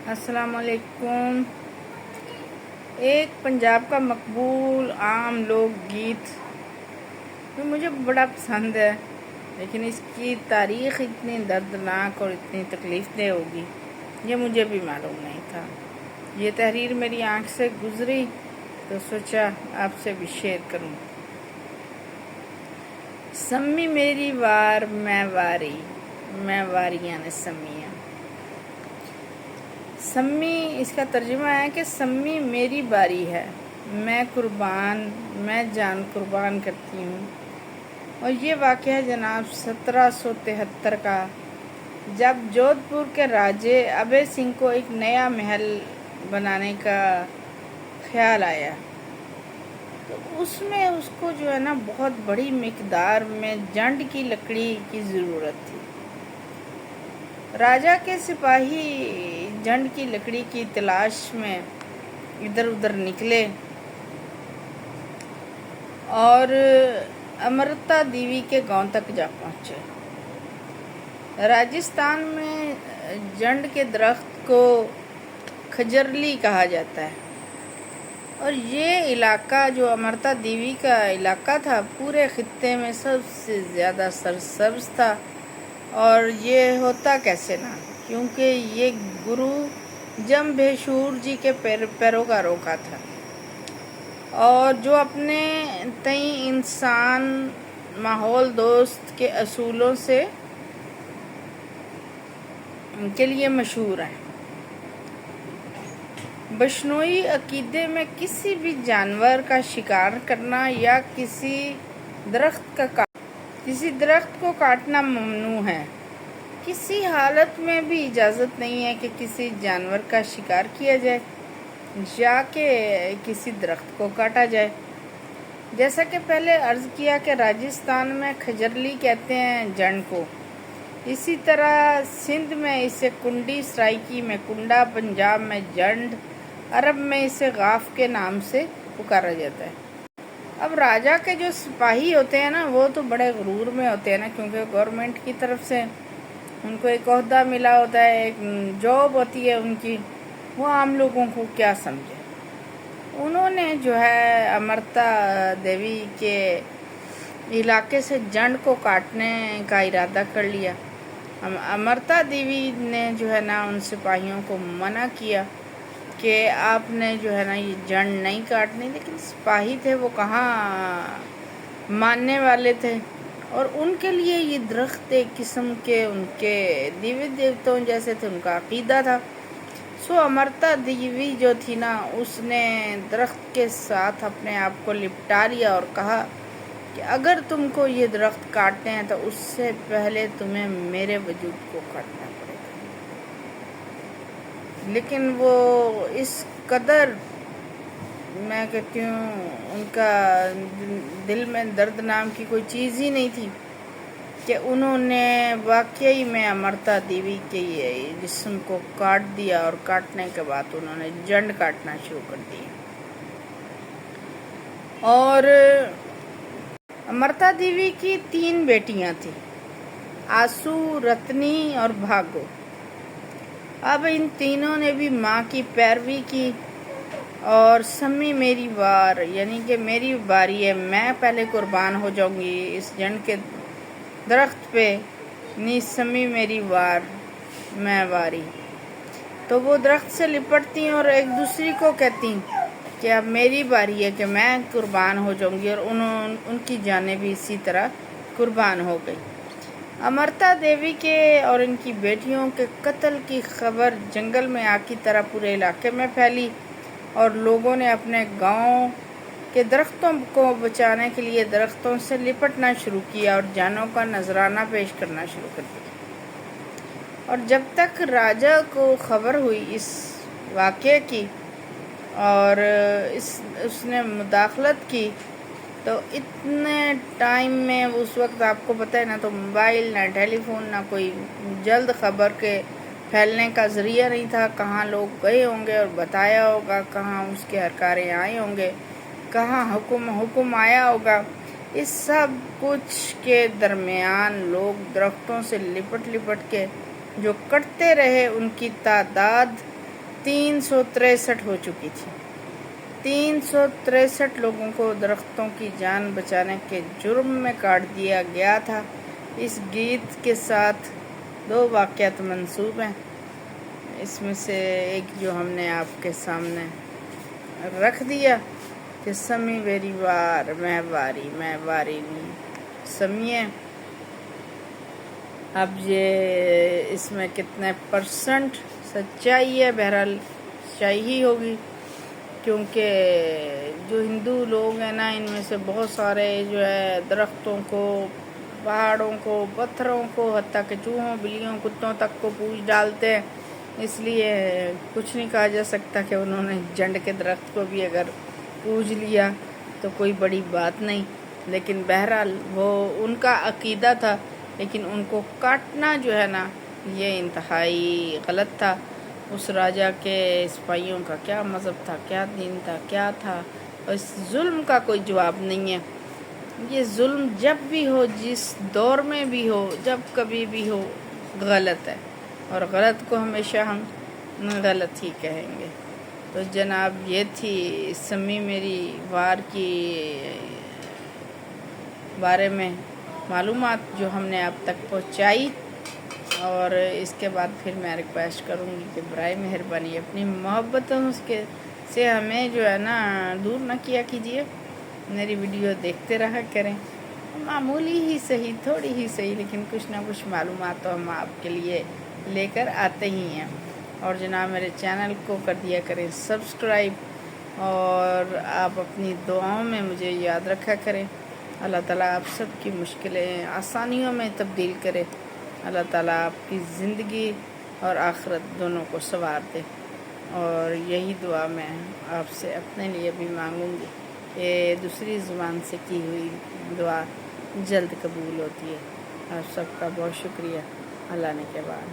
السلام علیکم۔ ایک پنجاب کا مقبول عام لوک گیت جو مجھے بڑا پسند ہے، لیکن اس کی تاریخ اتنی دردناک اور اتنی تکلیف دہ ہوگی یہ مجھے بھی معلوم نہیں تھا۔ یہ تحریر میری آنکھ سے گزری تو سوچا آپ سے بھی شیئر کروں۔ سمی میری وار میں واری، میں واریاں نے سمیاں۔ سمی اس کا ترجمہ ہے کہ سمی میری باری ہے، میں جان قربان کرتی ہوں۔ اور یہ واقعہ ہے جناب 1773 کا، جب جودھ پور کے راجے ابے سنگھ کو ایک نیا محل بنانے کا خیال آیا، تو اس میں اس کو جو ہے نا بہت بڑی مقدار میں جنڈ کی لکڑی کی ضرورت تھی۔ راجہ کے سپاہی جنڈ کی لکڑی کی تلاش میں ادھر ادھر نکلے اور امرتا دیوی کے گاؤں تک جا پہنچے۔ راجستھان میں جنڈ کے درخت کو کھجرلی کہا جاتا ہے، اور یہ علاقہ جو امرتا دیوی کا علاقہ تھا پورے خطے میں سب سے زیادہ سرسبز تھا۔ اور یہ ہوتا کیسے نہ، کیونکہ یہ گرو جمبھیشور جی کے پیروکاروں کا تھا، اور جو اپنے تئیں انسان ماحول دوست کے اصولوں کے لیے مشہور ہیں۔ بشنوئی عقیدے میں کسی بھی جانور کا شکار کرنا یا کسی درخت کو کاٹنا ممنوع ہے۔ کسی حالت میں بھی اجازت نہیں ہے کہ کسی جانور کا شکار کیا جائے یا کہ کسی درخت کو کاٹا جائے۔ جیسا کہ پہلے عرض کیا کہ راجستھان میں کھجرلی کہتے ہیں جنڈ کو، اسی طرح سندھ میں اسے کنڈی، سرائکی میں کنڈا، پنجاب میں جنڈ، عرب میں اسے غاف کے نام سے پکارا جاتا ہے۔ اب راجہ کے جو سپاہی ہوتے ہیں نا وہ تو بڑے غرور میں ہوتے ہیں نا، کیونکہ گورنمنٹ کی طرف سے ان کو ایک عہدہ ملا ہوتا ہے، ایک جاب ہوتی ہے ان کی، وہ عام لوگوں کو کیا سمجھے۔ انہوں نے جو ہے امرتا دیوی کے علاقے سے جنڈ کو کاٹنے کا ارادہ کر لیا۔ امرتا دیوی نے جو ہے نا ان سپاہیوں کو منع کیا کہ آپ نے جو ہے نا یہ جنڈ نہیں کاٹنی، لیکن سپاہی تھے وہ کہاں ماننے والے تھے، اور ان کے لیے یہ درخت ایک قسم کے ان کے دیوی دیوتوں جیسے تھے، ان کا عقیدہ تھا۔ سو امرتا دیوی جو تھی نا اس نے درخت کے ساتھ اپنے آپ کو لپٹا لیا اور کہا کہ اگر تم کو یہ درخت کاٹنے ہیں تو اس سے پہلے تمہیں میرے وجود کو کاٹنا پڑے گا۔ لیکن وہ اس قدر، میں کہتی ہوں ان کا دل میں درد نام کی کوئی چیز ہی نہیں تھی کہ انہوں نے واقعی میں امرتا دیوی کے جسم کو کاٹ دیا، اور کاٹنے کے بعد انہوں نے جنڈ کاٹنا شروع کر دیا۔ اور امرتا دیوی کی 3 بیٹیاں تھیں، آسو، رتنی اور بھاگو۔ اب ان تینوں نے بھی ماں کی پیروی کی، اور سمی میری وار یعنی کہ میری باری ہے، میں پہلے قربان ہو جاؤں گی اس جنڈ کے درخت پہ، نی سمی میری وار میں واری۔ تو وہ درخت سے لپٹتی اور ایک دوسری کو کہتی کہ اب میری باری ہے کہ میں قربان ہو جاؤں گی، اور ان کی جانیں بھی اسی طرح قربان ہو گئی۔ امرتا دیوی کے اور ان کی بیٹیوں کے قتل کی خبر جنگل میں آگ کی طرح پورے علاقے میں پھیلی، اور لوگوں نے اپنے گاؤں کے درختوں کو بچانے کے لیے درختوں سے لپٹنا شروع کیا اور جانوں کا نذرانہ پیش کرنا شروع کر دیا۔ اور جب تک راجہ کو خبر ہوئی اس واقعے کی اور اس نے مداخلت کی، تو اتنے ٹائم میں اس وقت آپ کو پتہ ہے نا، تو موبائل نہ ٹیلی فون نہ کوئی جلد خبر کے پھیلنے کا ذریعہ نہیں تھا۔ کہاں لوگ گئے ہوں گے اور بتایا ہوگا، کہاں اس کے ہرکارے آئے ہوں گے، کہاں حکم آیا ہوگا۔ اس سب کچھ کے درمیان لوگ درختوں سے لپٹ کے جو کٹتے رہے، ان کی تعداد 363 ہو چکی تھی۔ 363 لوگوں کو درختوں کی جان بچانے کے جرم میں کاٹ دیا گیا تھا۔ اس گیت کے ساتھ 2 واقعات منسوب ہیں۔ اس میں سے ایک جو ہم نے آپ کے سامنے رکھ دیا کہ سمی ویری وار میں واری نہیں سمیے۔ اب یہ اس میں کتنے % سچائی ہے؟ بہرحال سچائی ہی ہوگی، کیونکہ جو ہندو لوگ ہیں نا، ان میں سے بہت سارے جو ہے درختوں کو، پہاڑوں کو، پتھروں کو، حتیٰ کہ چوہوں، بلیوں، کتوں تک کو پوج ڈالتے ہیں۔ اس لیے کچھ نہیں کہا جا سکتا کہ انہوں نے جنڈ کے درخت کو بھی اگر پوج لیا تو کوئی بڑی بات نہیں، لیکن بہرحال وہ ان کا عقیدہ تھا، لیکن ان کو کاٹنا جو ہے نا یہ انتہائی غلط تھا۔ اس راجا کے سپاہیوں کا کیا مذہب تھا، کیا دین تھا، کیا تھا، اس ظلم کا کوئی جواب نہیں ہے۔ یہ ظلم جب بھی ہو، جس دور میں بھی ہو، جب کبھی بھی ہو، غلط ہے، اور غلط کو ہمیشہ ہم غلط ہی کہیں گے۔ تو جناب یہ تھی سمی میری وار کی بارے میں معلومات جو ہم نے آپ تک پہنچائی، اور اس کے بعد پھر میں ریکویسٹ کروں گی کہ برائے مہربانی اپنی محبتوں سے ہمیں جو ہے نا دور نہ کیا کیجیے۔ میری ویڈیو دیکھتے رہا کریں، معمولی ہی صحیح، تھوڑی ہی صحیح، لیکن کچھ نہ کچھ معلومات تو ہم آپ کے لیے لے کر آتے ہی ہیں۔ اور جناب میرے چینل کو کر دیا کریں سبسکرائب، اور آپ اپنی دعاؤں میں مجھے یاد رکھا کریں۔ اللہ تعالیٰ آپ سب کی مشکلیں آسانیوں میں تبدیل کرے۔ اللہ تعالیٰ آپ کی زندگی اور آخرت دونوں کو سنوار دے، اور یہی دعا میں آپ سے اپنے لیے بھی مانگوں گی کہ دوسری زبان سے کی ہوئی دعا جلد قبول ہوتی ہے۔ آپ سب کا بہت شکریہ۔ اللہ نے کے بعد